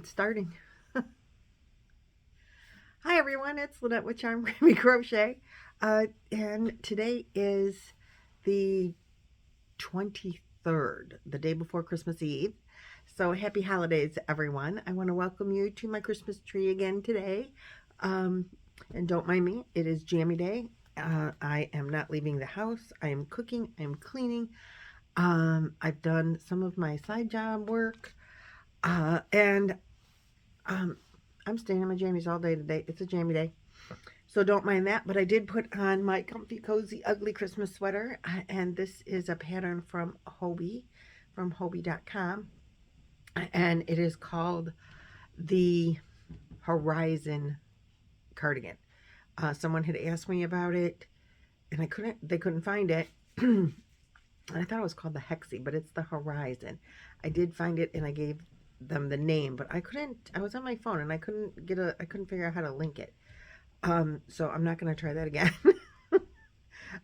It's starting. Hi everyone, it's Lynette with Charm Grammy Crochet. And today is the 23rd, the day before Christmas Eve. So happy holidays, everyone. I want to welcome you to my Christmas tree again today. And don't mind me, it is jammy day. I am not leaving the house. I am cooking, I'm cleaning. I've done some of my side job work. And I'm staying in my jammies all day today. It's a jammy day. So don't mind that. But I did put on my comfy, cozy, ugly Christmas sweater. And this is a pattern from Hobie, from Hobie.com. And it is called the Horizon cardigan. Someone had asked me about it. And they couldn't find it. And I thought it was called the Hexie, but it's the Horizon. I did find it and I gave them the name, but I was on my phone and I couldn't figure out how to link it. So I'm not going to try that again.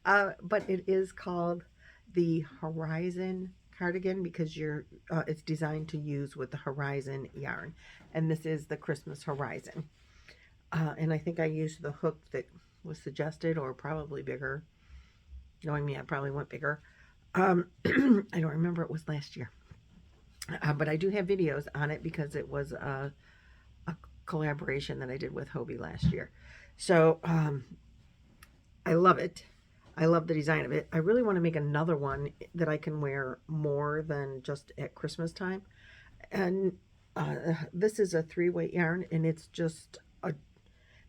But it is called the Horizon cardigan because it's designed to use with the Horizon yarn. And this is the Christmas Horizon. And I think I used the hook that was suggested, or probably bigger. Knowing me, I probably went bigger. I don't remember, it was last year. But I do have videos on it because it was a collaboration that I did with Hobie last year. So I love it. I love the design of it. I really want to make another one that I can wear more than just at Christmas time. And this is a 3-weight yarn, and it's just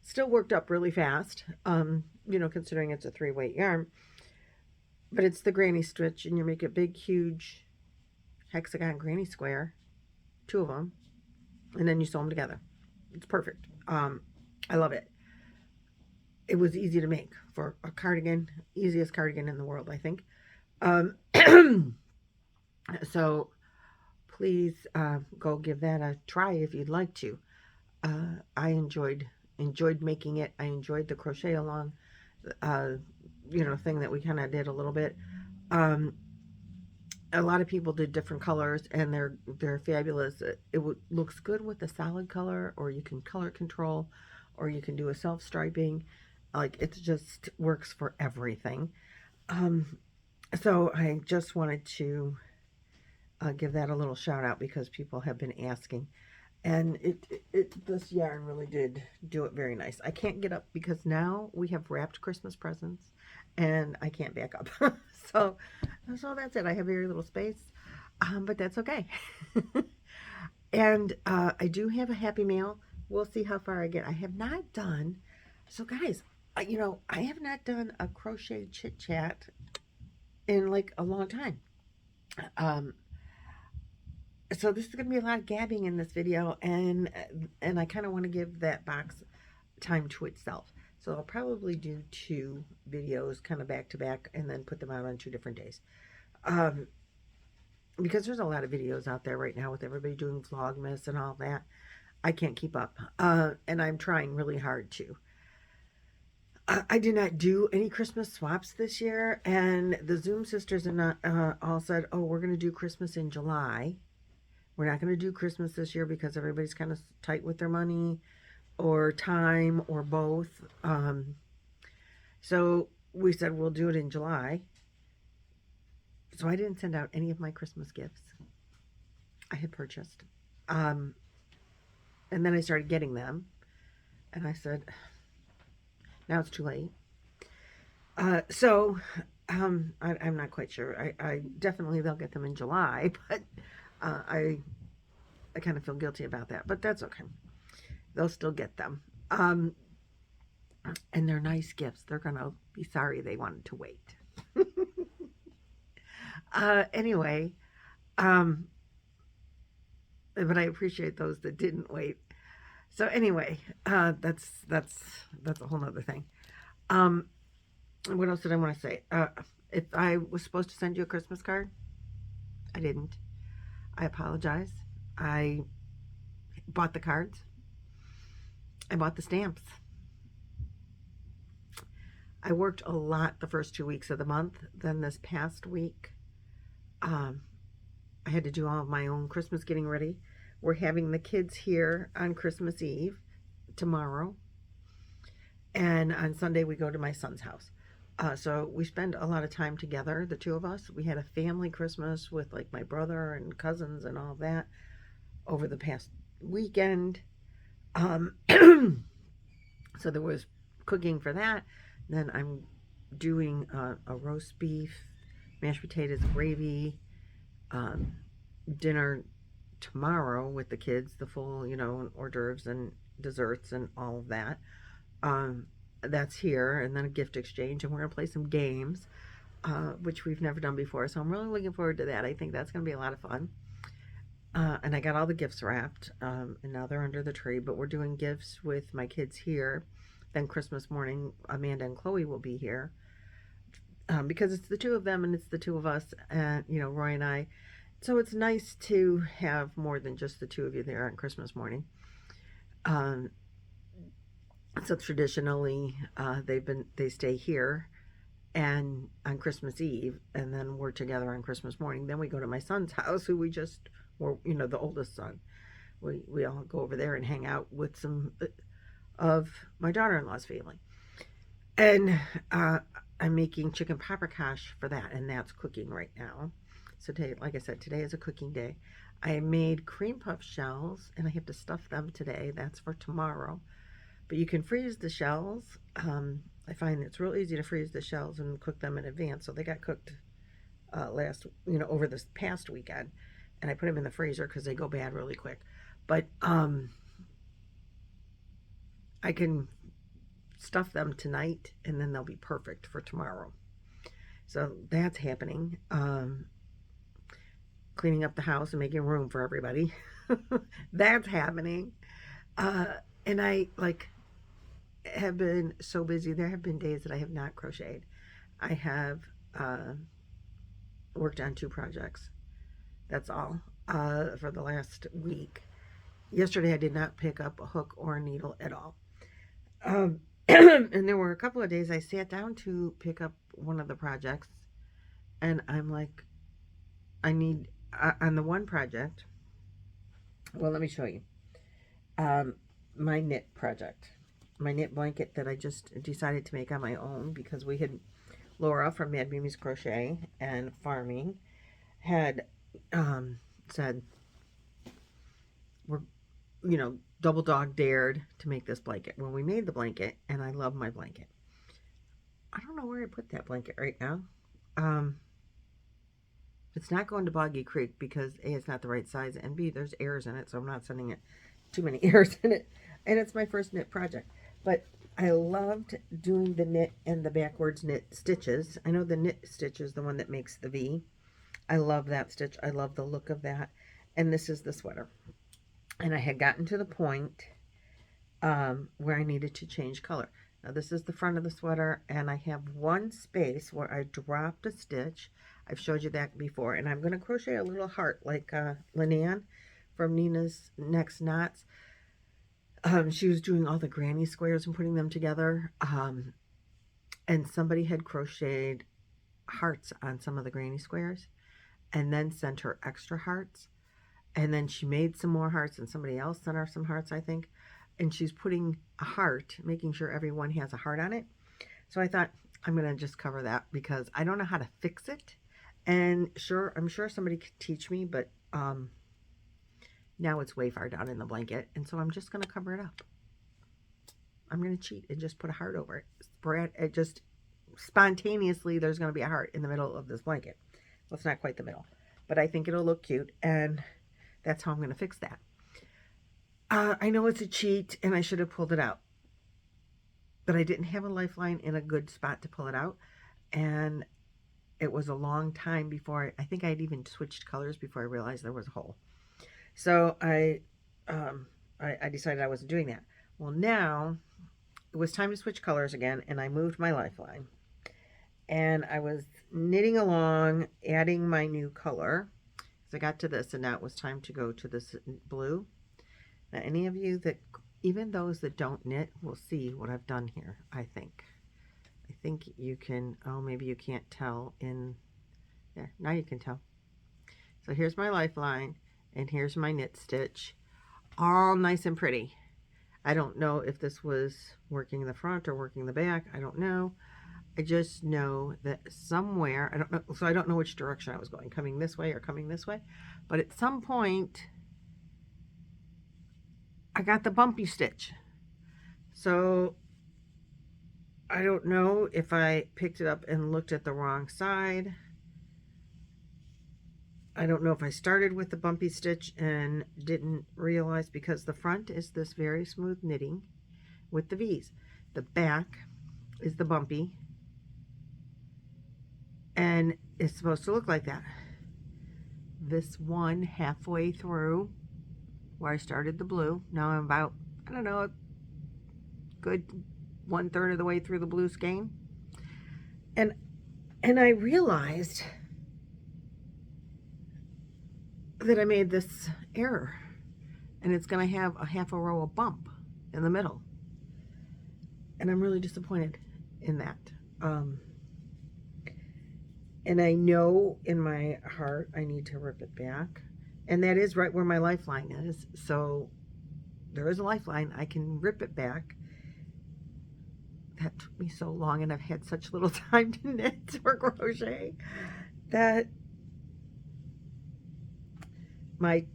still worked up really fast, considering it's a 3-weight yarn. But it's the granny stitch, and you make a big, huge hexagon granny square, 2 of them, and then you sew them together. It's perfect. I love it. It was easy to make for a cardigan, easiest cardigan in the world, I think. So please go give that a try if you'd like to. I enjoyed making it. I enjoyed the crochet along, thing that we kind of did a little bit. A lot of people did different colors, and they're fabulous. It looks good with a solid color, or you can color control, or you can do a self-striping. Like, it just works for everything. So I just wanted to give that a little shout out because people have been asking. And this yarn really did do it very nice. I can't get up because now we have wrapped Christmas presents and I can't back up. So that's it. I have very little space, but that's okay. And I do have a Happy Mail. We'll see how far I get. I have not done, so guys, I have not done a crochet chit chat in like a long time. So this is going to be a lot of gabbing in this video, and I kind of want to give that box time to itself. So I'll probably do 2 videos kind of back to back and then put them out on 2 different days. Because there's a lot of videos out there right now with everybody doing Vlogmas and all that. I can't keep up. And I'm trying really hard to. I did not do any Christmas swaps this year, and the Zoom sisters all said, oh, we're going to do Christmas in July. We're not going to do Christmas this year because everybody's kind of tight with their money or time or both. So we said we'll do it in July. So I didn't send out any of my Christmas gifts I had purchased. And then I started getting them. And I said, now it's too late. I'm not quite sure. I definitely they'll get them in July, but I kind of feel guilty about that, but that's okay. They'll still get them. And they're nice gifts. They're going to be sorry they wanted to wait. Anyway, but I appreciate those that didn't wait. So anyway, that's a whole nother thing. What else did I want to say? If I was supposed to send you a Christmas card, I didn't. I apologize. I bought the cards. I bought the stamps. I worked a lot the first 2 weeks of the month. Then this past week, I had to do all of my own Christmas getting ready we're having the kids here on Christmas Eve tomorrow, and on Sunday we go to my son's house. So we spend a lot of time together, the two of us. We had a family Christmas with like my brother and cousins and all that over the past weekend. So there was cooking for that. Then I'm doing a roast beef, mashed potatoes, gravy, dinner tomorrow with the kids, the full, hors d'oeuvres and desserts and all of that. That's here, and then a gift exchange, and we're going to play some games, which we've never done before, so I'm really looking forward to that. I think that's going to be a lot of fun. And I got all the gifts wrapped, and now they're under the tree, but we're doing gifts with my kids here. Then Christmas morning, Amanda and Chloe will be here, because it's the two of them and it's the two of us, and, Roy and I. So it's nice to have more than just the two of you there on Christmas morning. So traditionally, they stay here and on Christmas Eve, and then we're together on Christmas morning. Then we go to my son's house, who we just were, the oldest son. We all go over there and hang out with some of my daughter-in-law's family. And I'm making chicken paprikash for that, and that's cooking right now. So today, like I said, today is a cooking day. I made cream puff shells, and I have to stuff them today. That's for tomorrow. But you can freeze the shells. I find it's real easy to freeze the shells and cook them in advance. So they got cooked over this past weekend. And I put them in the freezer because they go bad really quick. But I can stuff them tonight, and then they'll be perfect for tomorrow. So that's happening. Cleaning up the house and making room for everybody. That's happening. And I have been so busy. There have been days that I have not crocheted. I have worked on 2 projects. That's all for the last week. Yesterday I did not pick up a hook or a needle at all. And there were a couple of days I sat down to pick up one of the projects, and I'm like, I need, on the one project, well, let me show you. My knit project. My knit blanket that I just decided to make on my own, because we had, Laura from Mad Mimi's Crochet and Farming had said, we're, double dog dared to make this blanket. Well, we made the blanket, and I love my blanket. I don't know where I put that blanket right now. It's not going to Boggy Creek because A, it's not the right size, and B, there's errors in it, so I'm not sending it too many errors in it. And it's my first knit project. But I loved doing the knit and the backwards knit stitches. I know the knit stitch is the one that makes the V. I love that stitch. I love the look of that. And this is the sweater. And I had gotten to the point where I needed to change color. Now this is the front of the sweater, and I have one space where I dropped a stitch. I've showed you that before. And I'm going to crochet a little heart like Lynette from Nina's Next Knots. She was doing all the granny squares and putting them together. And somebody had crocheted hearts on some of the granny squares and then sent her extra hearts. And then she made some more hearts, and somebody else sent her some hearts, I think. And she's putting a heart, making sure everyone has a heart on it. So I thought, I'm going to just cover that because I don't know how to fix it. And I'm sure somebody could teach me, but now it's way far down in the blanket, and so I'm just going to cover it up. I'm going to cheat and just put a heart over it. It just spontaneously, there's going to be a heart in the middle of this blanket. Well, it's not quite the middle, but I think it'll look cute, and that's how I'm going to fix that. I know it's a cheat, and I should have pulled it out, but I didn't have a lifeline in a good spot to pull it out, and it was a long time before, I think I had even switched colors before I realized there was a hole. So I decided I wasn't doing that. Well, now it was time to switch colors again, and I moved my lifeline. And I was knitting along, adding my new color. So I got to this, and now it was time to go to this blue. Now, any of you that, even those that don't knit, will see what I've done here, I think. I think you can, oh, maybe you can't tell in there. Now you can tell. So here's my lifeline. And here's my knit stitch, all nice and pretty. I don't know if this was working the front or working the back. I don't know. I just know that somewhere, I don't know, so I don't know which direction I was going, coming this way or coming this way. But at some point, I got the bumpy stitch. So I don't know if I picked it up and looked at the wrong side. I don't know if I started with the bumpy stitch and didn't realize, because the front is this very smooth knitting with the V's. The back is the bumpy, and it's supposed to look like that. This one halfway through where I started the blue, now I'm about, I don't know, a good 1/3 of the way through the blue skein, and I realized that I made this error, and it's going to have a half a row of bump in the middle, and I'm really disappointed in that. And I know in my heart I need to rip it back, and that is right where my lifeline is, so there is a lifeline. I can rip it back. That took me so long, and I've had such little time to knit or crochet that my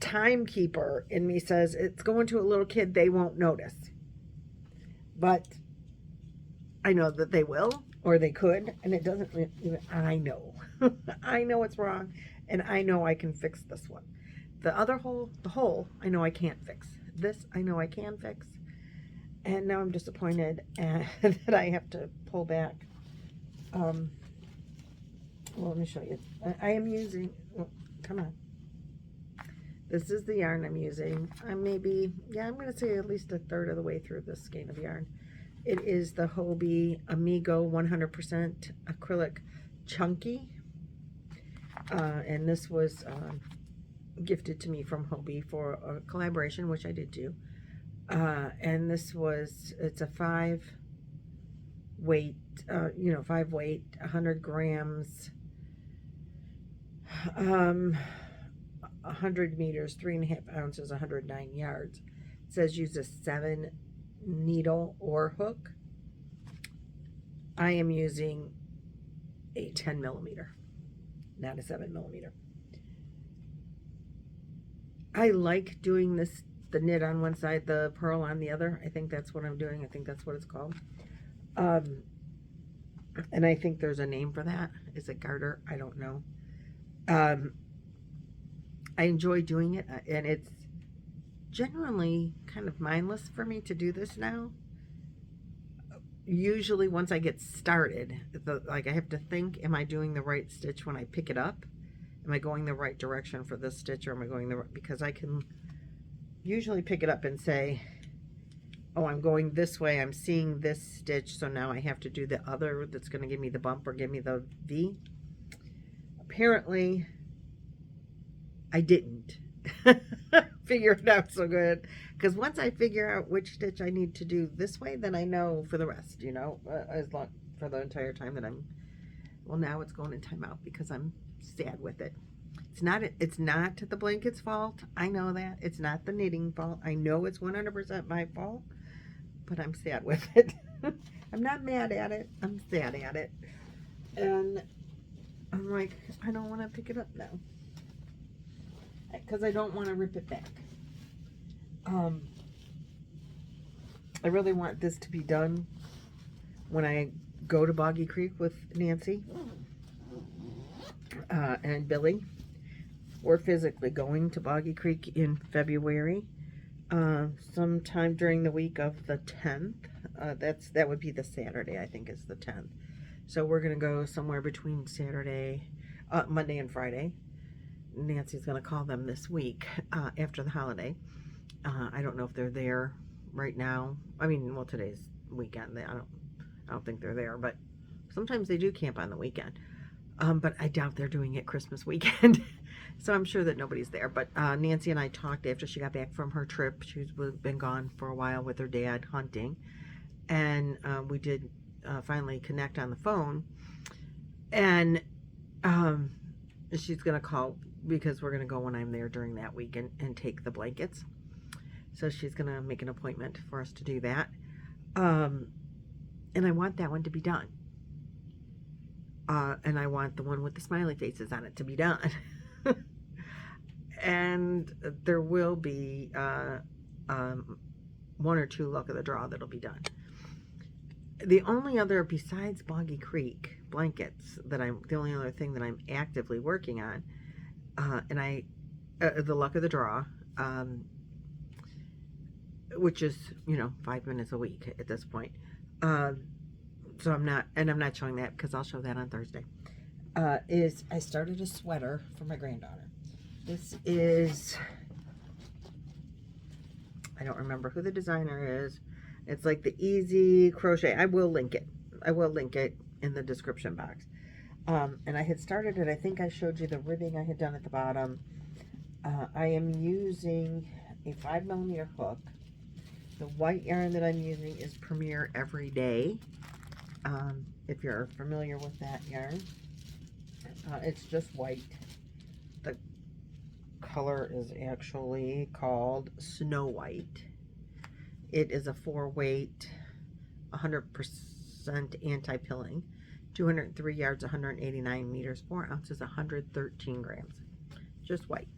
timekeeper in me says it's going to a little kid, they won't notice. But I know that they will, or they could, and it doesn't even, I know. I know it's wrong, and I know I can fix this one. The other hole, the hole, I know I can't fix. This, I know I can fix. And now I'm disappointed that I have to pull back. Well, let me show you. I am using, oh, come on. This is the yarn I'm using. I'm maybe, yeah, I'm going to say at least 1/3 of the way through this skein of yarn. It is the Hobbii Amigo 100% acrylic chunky. And this was gifted to me from Hobbii for a collaboration, which I did too. And this was, it's a 5 weight, 5 weight, 100 grams, 100 meters, 3.5 ounces, 109 yards. It says use a 7 needle or hook. I am using a 10 millimeter, not a 7 millimeter. I like doing this, the knit on one side, the purl on the other. I think that's what I'm doing. I think that's what it's called. And I think there's a name for that. Is it garter? I don't know. I enjoy doing it, and it's generally kind of mindless for me to do this now. Usually once I get started, like I have to think, am I doing the right stitch when I pick it up? Am I going the right direction for this stitch, or am I going the right, because I can usually pick it up and say, oh, I'm going this way, I'm seeing this stitch, so now I have to do the other that's going to give me the bump or give me the V. Apparently I didn't figure it out so good, because once I figure out which stitch I need to do this way, then I know for the rest, as long for the entire time that I'm, well, now it's going in timeout because I'm sad with it. It's not the blanket's fault. I know that. It's not the knitting fault. I know it's 100% my fault, but I'm sad with it. I'm not mad at it. I'm sad at it. And I'm like, I don't want to pick it up now, because I don't want to rip it back. I really want this to be done when I go to Boggy Creek with Nancy and Billy. We're physically going to Boggy Creek in February, sometime during the week of the 10th. That would be the Saturday, I think, is the 10th. So we're going to go somewhere between Monday and Friday. Nancy's going to call them this week after the holiday. I don't know if they're there right now. I mean, well, today's weekend. I don't think they're there, but sometimes they do camp on the weekend. But I doubt they're doing it Christmas weekend. So I'm sure that nobody's there. But Nancy and I talked after she got back from her trip. She's been gone for a while with her dad hunting. And we did finally connect on the phone. And she's going to call because we're going to go when I'm there during that week and take the blankets. So she's going to make an appointment for us to do that. And I want that one to be done. And I want the one with the smiley faces on it to be done. And there will be one or two luck of the draw that'll be done. The only other, besides Boggy Creek blankets, the only other thing that I'm actively working on, and the luck of the draw, which is, 5 minutes a week at this point. So I'm not showing that because I'll show that on Thursday. Is I started a sweater for my granddaughter. This is, I don't remember who the designer is. It's like the Easy Crochet. I will link it. I will link it in the description box. And I had started it. I think I showed you the ribbing I had done at the bottom. I am using a 5mm hook. The white yarn that I'm using is Premier Everyday. If you're familiar with that yarn. It's just white. The color is actually called Snow White. It is a 4-weight, 100% anti-pilling, 203 yards, 189 meters, 4 ounces, 113 grams. Just white.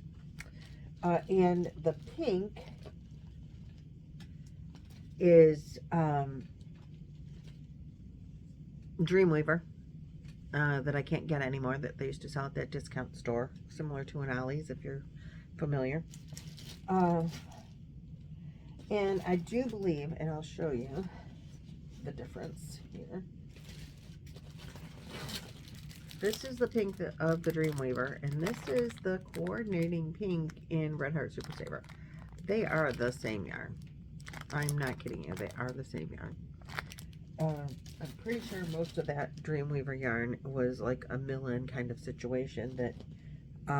And the pink is Dreamweaver that I can't get anymore, that they used to sell at that discount store, similar to an Ollie's if you're familiar. And I do believe, and I'll show you the difference here. This is the pink of the Dreamweaver, and this is the coordinating pink in Red Heart Super Saver. They are the same yarn. I'm not kidding you, they are the same yarn. I'm pretty sure most of that Dreamweaver yarn was like a mill-in kind of situation that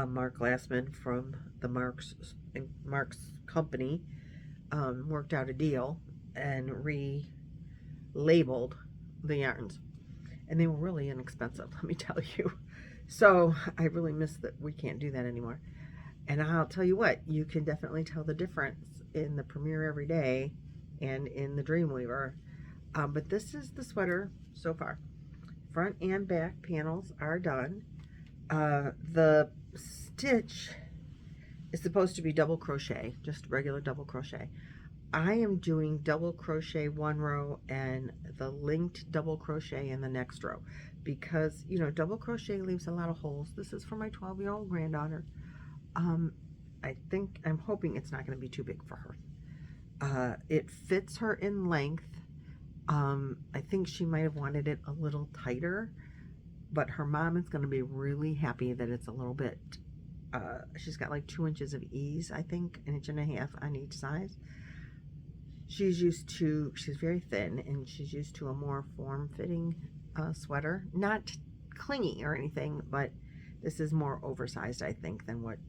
Mark Glassman from the Mark's company worked out a deal and relabeled the yarns, and they were really inexpensive, let me tell you. So I really miss that we can't do that anymore. And I'll tell you what, you can definitely tell the difference in the Premier Everyday and in the Dreamweaver. But this is the sweater so far. Front and back panels are done. The stitch is supposed to be double crochet, just regular double crochet. I am doing double crochet one row and the linked double crochet in the next row because, double crochet leaves a lot of holes. This is for my 12-year-old granddaughter. I'm hoping it's not going to be too big for her. It fits her in length. I think she might have wanted it a little tighter, but her mom is going to be really happy that it's a little bit, she's got like 2 inches of ease, I think, 1.5 inches on each size. She's very thin, and she's used to a more form-fitting sweater. Not clingy or anything, but this is more oversized, I think, than what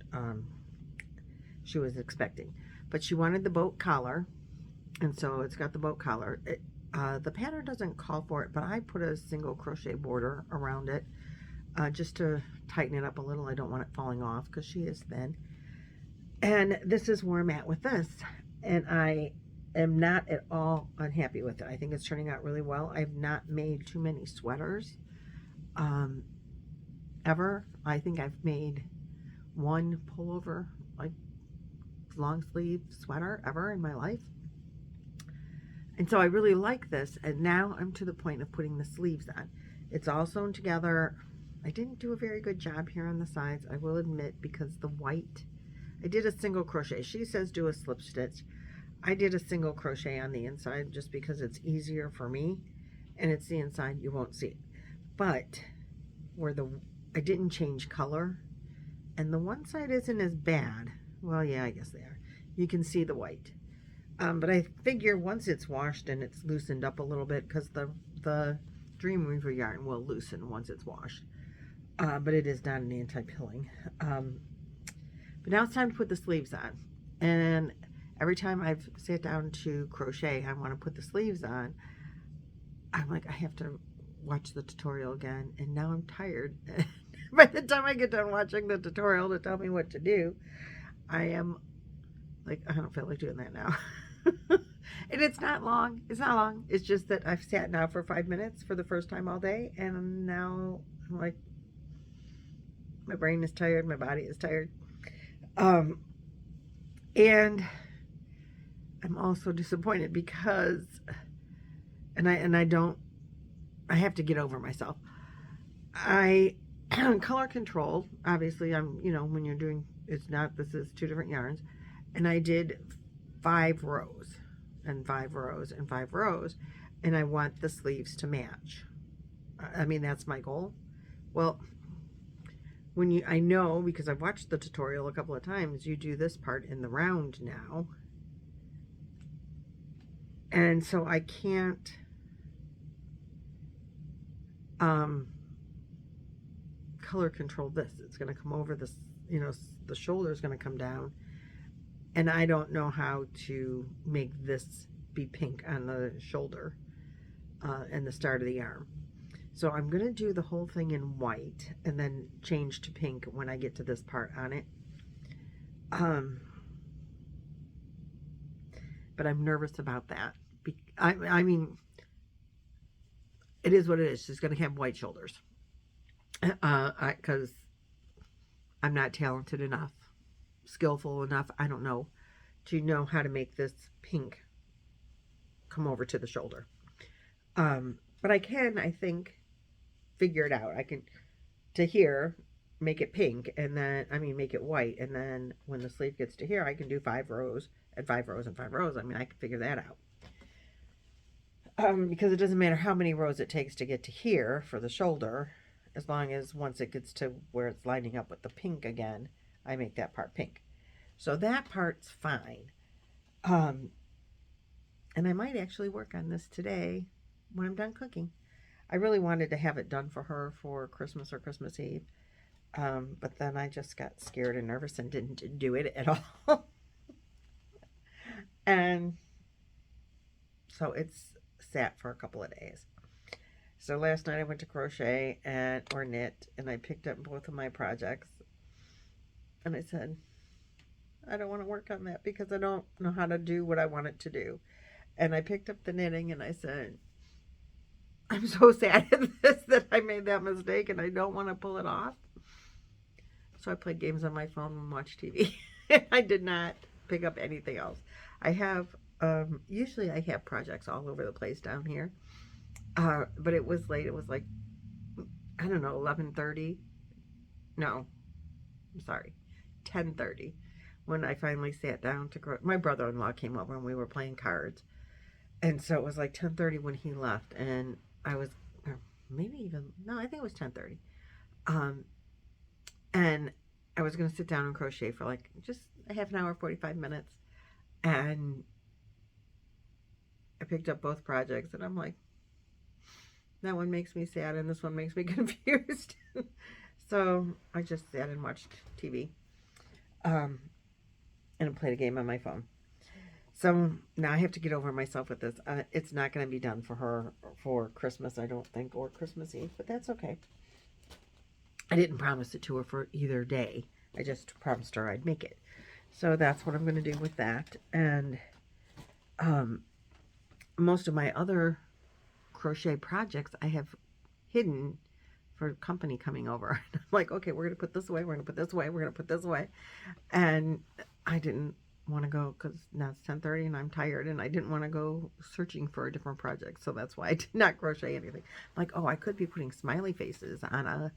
she was expecting. But she wanted the boat collar, and so it's got the boat collar. The pattern doesn't call for it, but I put a single crochet border around it just to tighten it up a little. I don't want it falling off because she is thin. And this is where I'm at with this. And I am not at all unhappy with it. I think it's turning out really well. I've not made too many sweaters ever. I think I've made one pullover, like long sleeve sweater ever in my life. And so I really like this, and now I'm to the point of putting the sleeves on. It's all sewn together. I didn't do a very good job here on the sides, I will admit, because the white, I did a single crochet. She says do a slip stitch. I did a single crochet on the inside just because it's easier for me, and it's the inside, you won't see it. But where I didn't change color, and the one side isn't as bad. Well, yeah, I guess they are. You can see the white. But I figure once it's washed and it's loosened up a little bit, because the Dreamweaver yarn will loosen once it's washed. But it is not an anti-pilling. But now it's time to put the sleeves on. And every time I've sat down to crochet, I want to put the sleeves on. I'm like, I have to watch the tutorial again. And now I'm tired. By the time I get done watching the tutorial to tell me what to do, I am like, I don't feel like doing that now. And it's not long. It's not long. It's just that I've sat now for 5 minutes for the first time all day, and now I'm like, my brain is tired, my body is tired. And I'm also disappointed because, and I have to get over myself. I color control, obviously when you're doing, this is 2 different yarns, and I did 5 rows and 5 rows and 5 rows, and I want the sleeves to match. I mean, that's my goal. Well, I know, because I've watched the tutorial a couple of times, you do this part in the round now. And so I can't color control this. It's going to come over this, the shoulder is going to come down. And I don't know how to make this be pink on the shoulder and the start of the arm. So I'm going to do the whole thing in white and then change to pink when I get to this part on it. But I'm nervous about that. I mean, it is what it is. She's going to have white shoulders. Because I'm not talented enough, skillful enough, I don't know, to know how to make this pink come over to the shoulder. But I can, I think, figure it out. I can, to here, make it pink, and then, make it white, and then when the sleeve gets to here, I can do 5 rows, and 5 rows, and 5 rows. I can figure that out. Because it doesn't matter how many rows it takes to get to here for the shoulder, as long as once it gets to where it's lining up with the pink again, I make that part pink. So that part's fine. And I might actually work on this today when I'm done cooking. I really wanted to have it done for her for Christmas or Christmas Eve. But then I just got scared and nervous and didn't do it at all. And so it's sat for a couple of days. So last night I went to crochet or knit, and I picked up both of my projects. And I said, I don't want to work on that because I don't know how to do what I want it to do. And I picked up the knitting, and I said, I'm so sad at this that I made that mistake, and I don't want to pull it off. So I played games on my phone and watched TV. I did not pick up anything else. I have, usually I have projects all over the place down here. But it was late. It was like, I don't know, 11:30. No, I'm sorry, 10:30 when I finally sat down to my brother-in-law came over and we were playing cards. And so it was like 10:30 when he left, and I was, or maybe even, no, I think it was 10:30. And I was going to sit down and crochet for like just a half an hour, 45 minutes. And I picked up both projects, and I'm like, that one makes me sad and this one makes me confused. So I just sat and watched TV and played a game on my phone. So now I have to get over myself with this. It's not going to be done for her for Christmas, I don't think, or Christmas Eve, but that's okay. I didn't promise it to her for either day. I just promised her I'd make it. So that's what I'm going to do with that. And most of my other crochet projects I have hidden for company coming over. I'm like, okay, we're going to put this away, we're going to put this away, we're going to put this away. And I didn't want to go because now it's 10:30 and I'm tired, and I didn't want to go searching for a different project. So that's why I did not crochet anything. I'm like, oh, I could be putting smiley faces on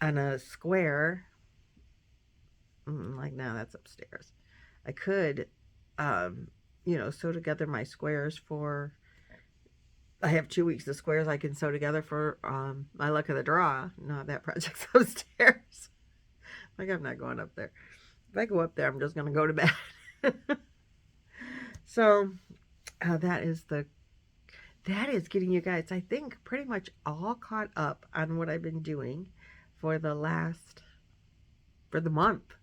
a square. Like, now that's upstairs. I could, sew together my squares for, I have 2 weeks of squares I can sew together for my luck of the draw. No, that project's upstairs. Like, I'm not going up there. If I go up there, I'm just going to go to bed. So, that is getting you guys, I think, pretty much all caught up on what I've been doing for the month.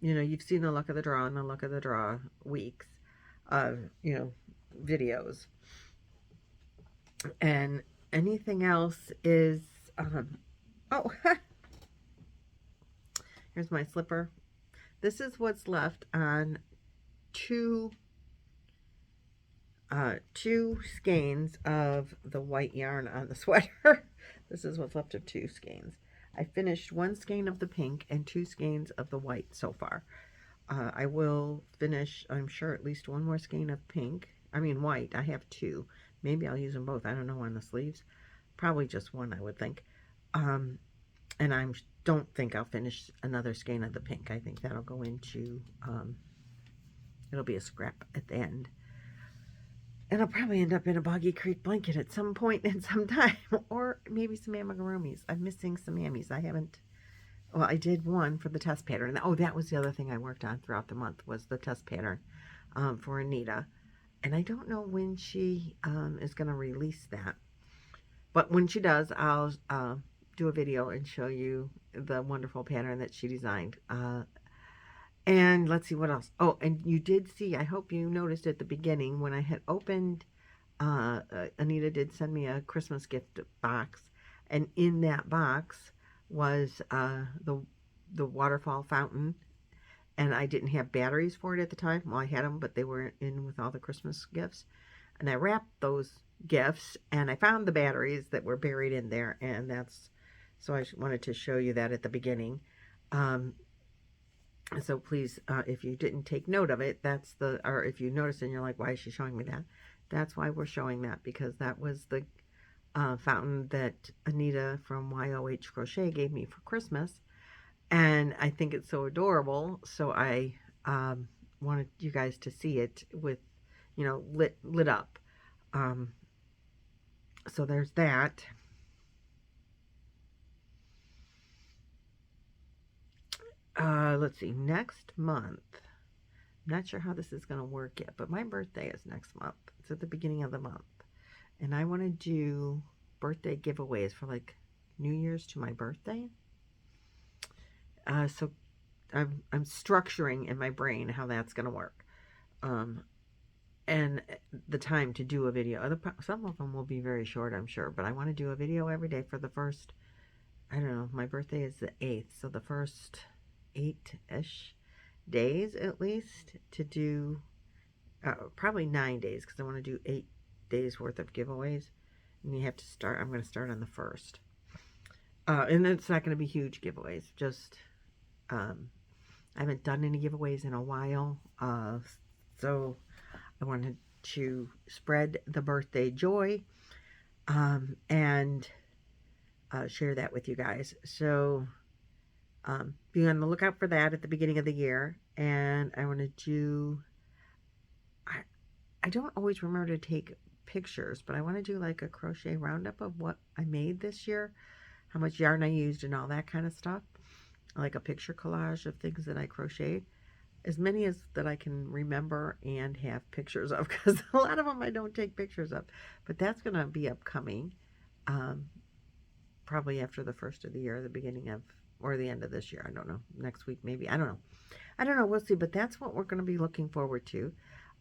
You've seen the luck of the draw and the luck of the draw weeks, videos. And anything else is Oh, here's my slipper. This is what's left on two skeins of the white yarn on the sweater. This is what's left of 2 skeins. I finished 1 skein of the pink and 2 skeins of the white so far. I will finish, I'm sure, at least 1 more skein of pink. I mean white. I have 2. Maybe I'll use them both. I don't know on the sleeves. Probably just 1, I would think. And I don't think I'll finish another skein of the pink. I think that'll go into, it'll be a scrap at the end. And I'll probably end up in a Boggy Creek blanket at some point in some time. Or maybe some amigurumis. I'm missing some ammies. I haven't... Well, I did one for the test pattern. Oh, that was the other thing I worked on throughout the month, was the test pattern for Anita. And I don't know when she is going to release that. But when she does, I'll do a video and show you the wonderful pattern that she designed. And let's see what else. Oh, and you did see, I hope you noticed at the beginning, when I had opened, Anita did send me a Christmas gift box. And in that box was the waterfall fountain, and I didn't have batteries for it at the time. Well, I had them, but they were in with all the Christmas gifts, and I wrapped those gifts, and I found the batteries that were buried in there, and that's, so I wanted to show you that at the beginning. So please, if you didn't take note of it, that's the, or if you notice and you're like, why is she showing me that? That's why we're showing that, because that was the fountain that Anita from YOH Crochet gave me for Christmas, and I think it's so adorable, so I wanted you guys to see it with, you know, lit up. So there's that. Let's see, next month, I'm not sure how this is going to work yet, but my birthday is next month. It's at the beginning of the month. And I want to do birthday giveaways for like New Year's to my birthday. So I'm structuring in my brain how that's going to work. And the time to do a video. Some of them will be very short, I'm sure. But I want to do a video every day for the first, I don't know, my birthday is the 8th. So the first 8-ish days at least to do, probably 9 days, because I want to do 8 days worth of giveaways, and you have to start, I'm going to start on the 1st, and it's not going to be huge giveaways, just I haven't done any giveaways in a while, so I wanted to spread the birthday joy, and share that with you guys. So be on the lookout for that at the beginning of the year. And I want to do, I don't always remember to take pictures, but I want to do like a crochet roundup of what I made this year, how much yarn I used and all that kind of stuff, like a picture collage of things that I crocheted, as many as that I can remember and have pictures of, because a lot of them I don't take pictures of. But that's going to be upcoming, probably after the first of the year, the beginning of, or the end of this year. I don't know, next week maybe, I don't know, we'll see. But that's what we're going to be looking forward to.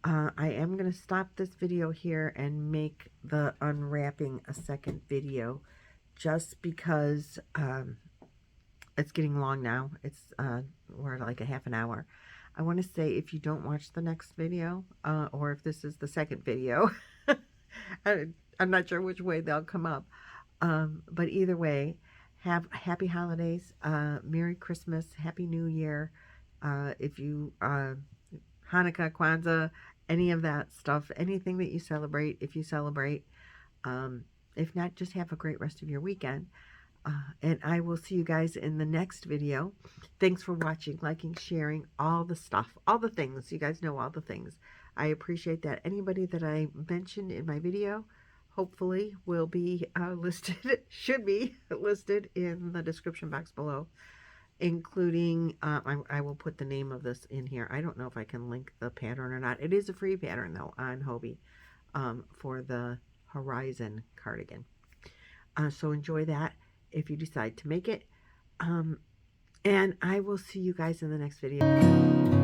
I am going to stop this video here and make the unwrapping a second video, just because it's getting long now. It's we're at like a half an hour. I want to say, if you don't watch the next video, or if this is the second video, I'm not sure which way they'll come up, but either way, have happy holidays, Merry Christmas, Happy New Year, if you Hanukkah, Kwanzaa, any of that stuff, anything that you celebrate, if you celebrate. If not, just have a great rest of your weekend. And I will see you guys in the next video. Thanks for watching, liking, sharing, all the stuff, all the things. You guys know all the things. I appreciate that. Anybody that I mentioned in my video, hopefully will be listed, should be listed in the description box below, including, I will put the name of this in here. I don't know if I can link the pattern or not. It is a free pattern, though, on Hobie, for the Horizon cardigan. So enjoy that if you decide to make it. And I will see you guys in the next video.